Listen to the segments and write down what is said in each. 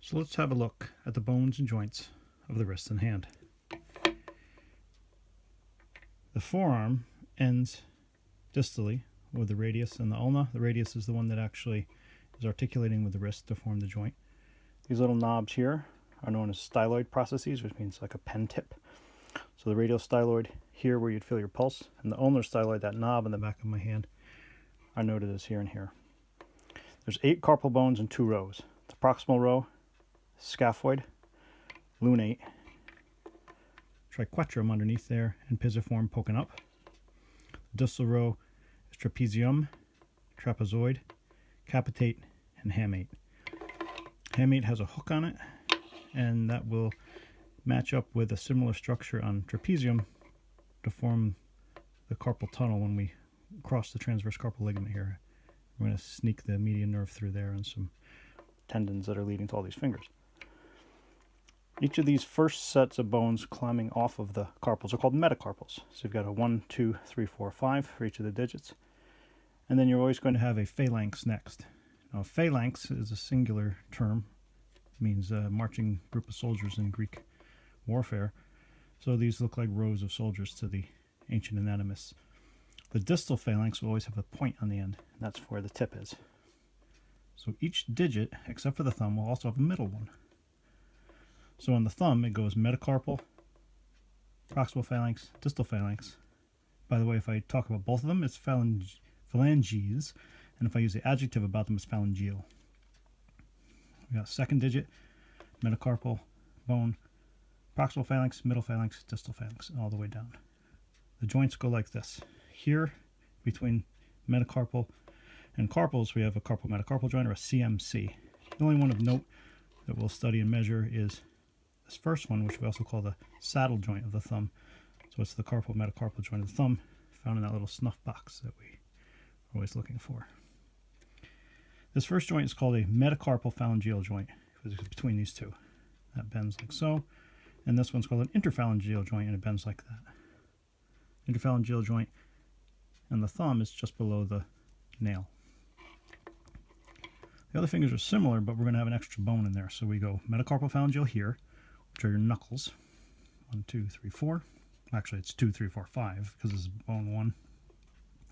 So let's have a look at the bones and joints of the wrist and hand. The forearm ends distally with the radius and the ulna. The radius is the one that actually is articulating with the wrist to form the joint. These little knobs here are known as styloid processes, which means like a pen tip. So the radial styloid here where you'd feel your pulse, and the ulnar styloid, that knob in the back of my hand, are noted as here and here. There's 8 carpal bones in 2 rows. The proximal row, scaphoid, lunate, triquetrum underneath there, and pisiform poking up. The distal row is trapezium, trapezoid, capitate, and hamate. Hamate has a hook on it, and that will match up with a similar structure on trapezium to form the carpal tunnel when we cross the transverse carpal ligament here. We're going to sneak the median nerve through there and some tendons that are leading to all these fingers. Each of these first sets of bones climbing off of the carpals are called metacarpals. So you've got a 1, 2, 3, 4, 5 for each of the digits. And then you're always going to have a phalanx next. Now, a phalanx is a singular term. It means a marching group of soldiers in Greek warfare. So these look like rows of soldiers to the ancient anatomists. The distal phalanx will always have a point on the end, and that's where the tip is. So each digit, except for the thumb, will also have a middle one. So on the thumb, it goes metacarpal, proximal phalanx, distal phalanx. By the way, if I talk about both of them, it's phalanges, and if I use the adjective about them, it's phalangeal. We got second digit, metacarpal, bone, proximal phalanx, middle phalanx, distal phalanx, all the way down. The joints go like this. Here, between metacarpal and carpals, we have a carpal metacarpal joint, or a CMC. The only one of note that we'll study and measure is this first one, which we also call the saddle joint of the thumb. So it's the carpal metacarpal joint of the thumb, found in that little snuff box that we are always looking for. This first joint is called a metacarpal phalangeal joint, because it's between these two. That bends like so. And this one's called an interphalangeal joint, and it bends like that. Interphalangeal joint and the thumb is just below the nail. The other fingers are similar, but we're going to have an extra bone in there. So we go metacarpal phalangeal here, which are your knuckles. 1, 2, 3, 4. Actually, it's 2, 3, 4, 5, because this is bone 1,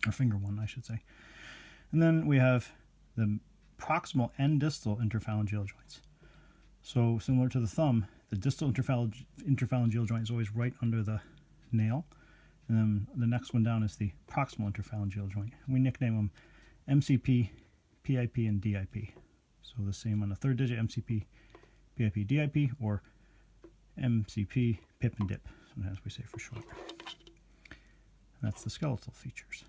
or finger 1, I should say. And then we have the proximal and distal interphalangeal joints. So similar to the thumb, the distal interphalangeal joint is always right under the nail. And then the next one down is the proximal interphalangeal joint. We nickname them MCP, PIP, and DIP. So the same on the third digit, MCP, PIP, DIP, or MCP, PIP, and DIP, sometimes we say for short. And that's the skeletal features.